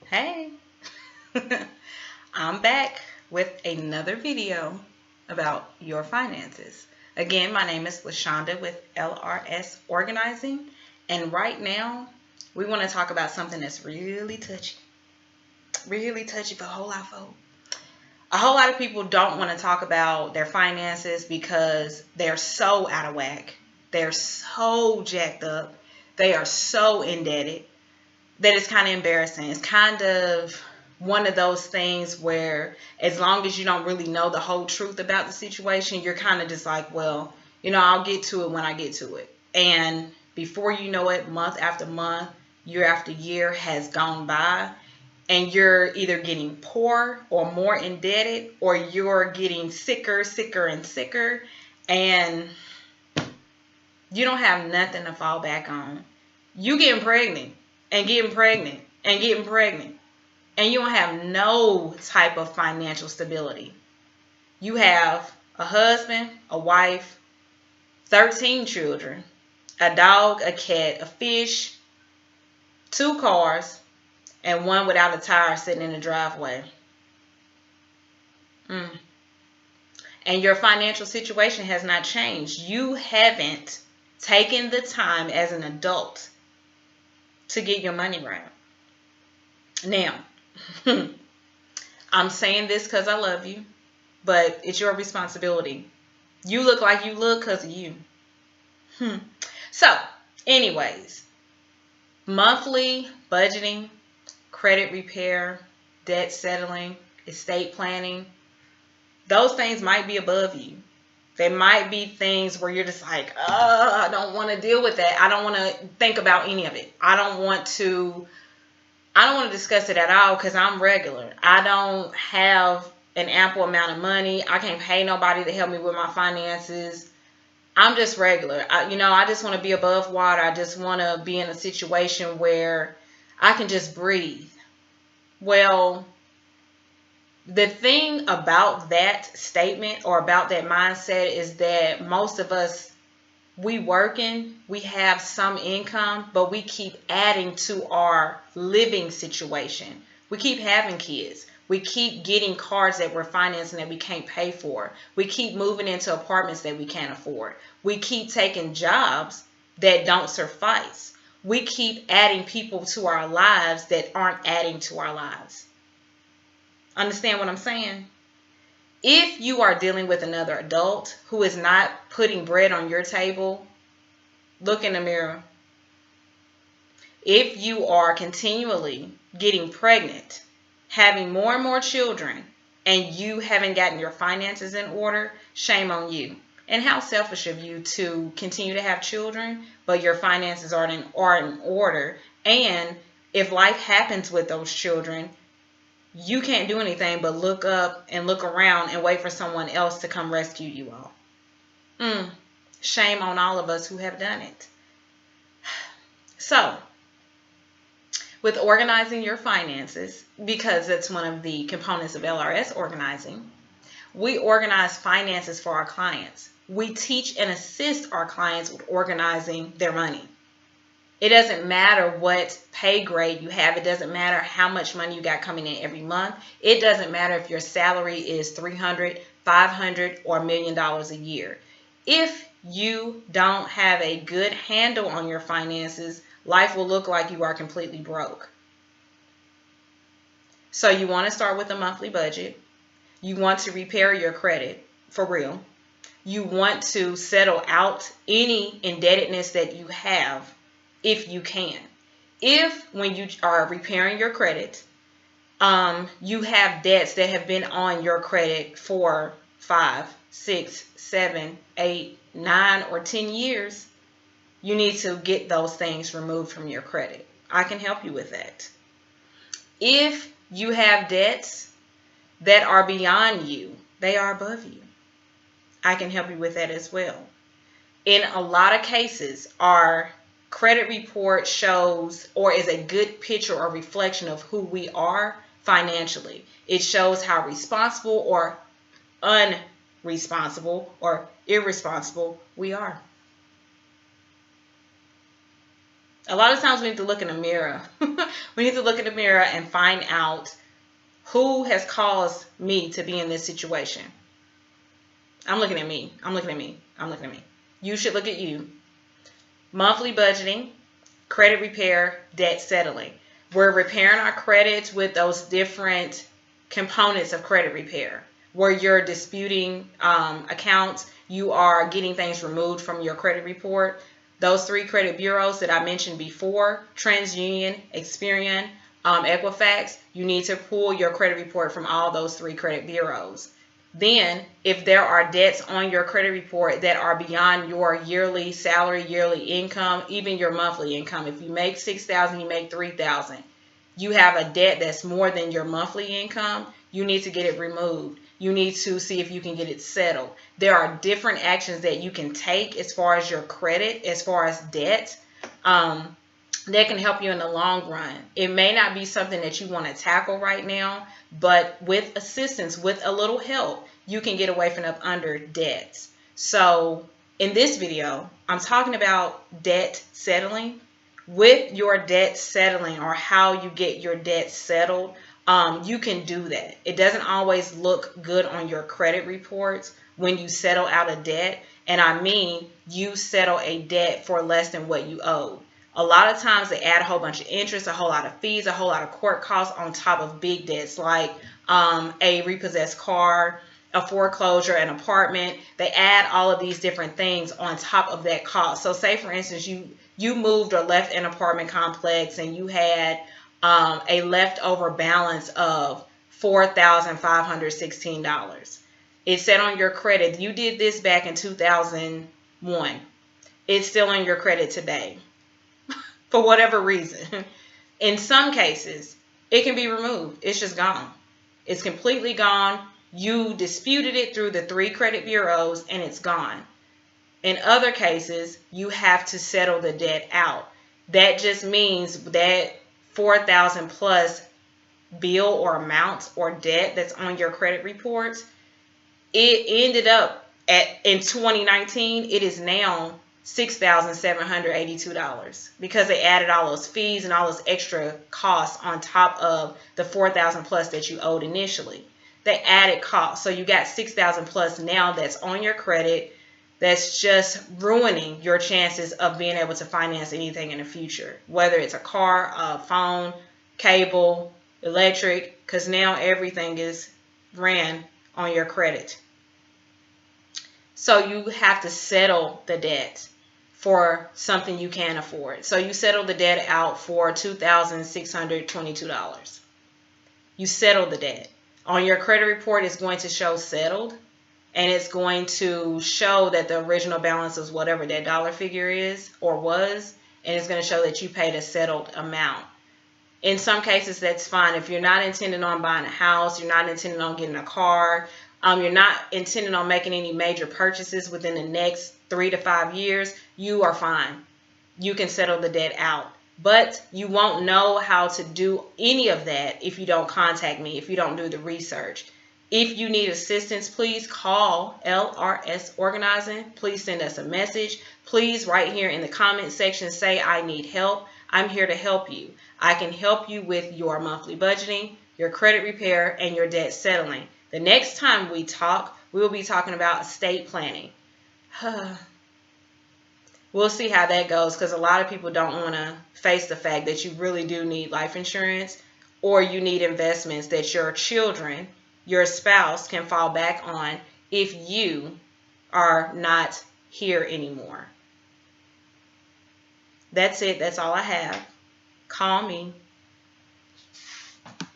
Hey, I'm back with another video about your finances. Again, my name is LaShonda with LRS Organizing, and right now we want to talk about something that's really touchy for a whole lot of folks. A whole lot of people don't want to talk about their finances because they're so out of whack. They're so jacked up. They are so indebted that it's kind of embarrassing. It's kind of one of those things where as long as you don't really know the whole truth about the situation, you're kind of just like, well, I'll get to it when I get to it. And before you know it, month after month, year after year has gone by, and you're either getting poor or more indebted, or you're getting sicker and sicker, and you don't have nothing to fall back on. You getting pregnant and getting pregnant and getting pregnant, and you don't have no type of financial stability. You have a husband, a wife, 13 children, a dog, a cat, a fish, 2 cars, and one without a tire sitting in the driveway. And your financial situation has not changed. You haven't taken the time as an adult to get your money right. Now, I'm saying this because I love you, but it's your responsibility. You look like you look because of you. So, anyways, monthly budgeting, credit repair, debt settling, estate planning, those things might be above you. They might be things where you're just like, I don't want to deal with that. I don't want to think about any of it. I don't want to discuss it at all because I'm regular. I don't have an ample amount of money. I can't pay nobody to help me with my finances. I'm just regular. I just want to be above water. I just want to be in a situation where I can just breathe. Well, the thing about that statement or about that mindset is that most of us, we working, we have some income, but we keep adding to our living situation. We keep having kids. We keep getting cars that we're financing that we can't pay for. We keep moving into apartments that we can't afford. We keep taking jobs that don't suffice. We keep adding people to our lives that aren't adding to our lives. Understand what I'm saying? If you are dealing with another adult who is not putting bread on your table, look in the mirror. If you are continually getting pregnant, having more and more children, and you haven't gotten your finances in order, shame on you. And how selfish of you to continue to have children, but your finances aren't in order. And if life happens with those children, you can't do anything but look up and look around and wait for someone else to come rescue you all. Shame on all of us who have done it. So, with organizing your finances, because it's one of the components of LRS organizing, we organize finances for our clients. We teach and assist our clients with organizing their money. It doesn't matter what pay grade you have. It doesn't matter how much money you got coming in every month. It doesn't matter if your salary is $300, $500, or $1 million a year. If you don't have a good handle on your finances, life will look like you are completely broke. So you want to start with a monthly budget. You want to repair your credit for real. You want to settle out any indebtedness that you have if you can. If when you are repairing your credit, you have debts that have been on your credit for 5, 6, 7, 8, 9, or 10 years, you need to get those things removed from your credit. I can help you with that. If you have debts that are beyond you, they are above you, I can help you with that as well. In a lot of cases, our credit report shows or is a good picture or reflection of who we are financially. It shows how responsible or unresponsible or irresponsible we are. A lot of times we need to look in the mirror. We need to look in the mirror and find out who has caused me to be in this situation. I'm looking at me. I'm looking at me. I'm looking at me. You should look at you. Monthly budgeting, credit repair, debt settling. We're repairing our credits with those different components of credit repair, where you're disputing accounts, you are getting things removed from your credit report. Those 3 credit bureaus that I mentioned before, TransUnion, Experian, Equifax, you need to pull your credit report from all those 3 credit bureaus. Then, if there are debts on your credit report that are beyond your yearly salary, yearly income, even your monthly income, if you make $6,000, you make $3,000, you have a debt that's more than your monthly income, you need to get it removed. You need to see if you can get it settled. There are different actions that you can take as far as your credit, as far as debt, that can help you in the long run. It may not be something that you want to tackle right now, but with assistance, with a little help, you can get away from up under debts. So in this video, I'm talking about debt settling. With your debt settling, or how you get your debt settled, you can do that. It doesn't always look good on your credit reports when you settle out a debt. And I mean, you settle a debt for less than what you owe. A lot of times they add a whole bunch of interest, a whole lot of fees, a whole lot of court costs on top of big debts like a repossessed car, a foreclosure, an apartment. They add all of these different things on top of that cost. So say, for instance, you moved or left an apartment complex and you had a leftover balance of $4,516. It said on your credit, you did this back in 2001. It's still on your credit today. For whatever reason. In some cases, it can be removed. It's just gone. It's completely gone. You disputed it through the 3 credit bureaus and it's gone. In other cases, you have to settle the debt out. That just means that 4,000 plus bill or amount or debt that's on your credit reports, it ended up in 2019, it is now $6,782 because they added all those fees and all those extra costs on top of the 4,000 plus that you owed initially. They added costs. So you got 6,000 plus now that's on your credit, that's just ruining your chances of being able to finance anything in the future, whether it's a car, a phone, cable, electric, because now everything is ran on your credit. So you have to settle the debt for something you can afford. So you settle the debt out for $2,622. You settle the debt. On your credit report, it's going to show settled, and it's going to show that the original balance is whatever that dollar figure is or was, and it's going to show that you paid a settled amount. In some cases, that's fine. If you're not intending on buying a house, you're not intending on getting a car, you're not intending on making any major purchases within the next 3 to 5 years, you are fine. You can settle the debt out. But you won't know how to do any of that if you don't contact me, if you don't do the research. If you need assistance, please call LRS Organizing. Please send us a message. Please, right here in the comment section, say, I need help. I'm here to help you. I can help you with your monthly budgeting, your credit repair, and your debt settling. The next time we talk, we will be talking about estate planning. We'll see how that goes, because a lot of people don't want to face the fact that you really do need life insurance, or you need investments that your children, your spouse can fall back on if you are not here anymore. That's it. That's all I have. Call me.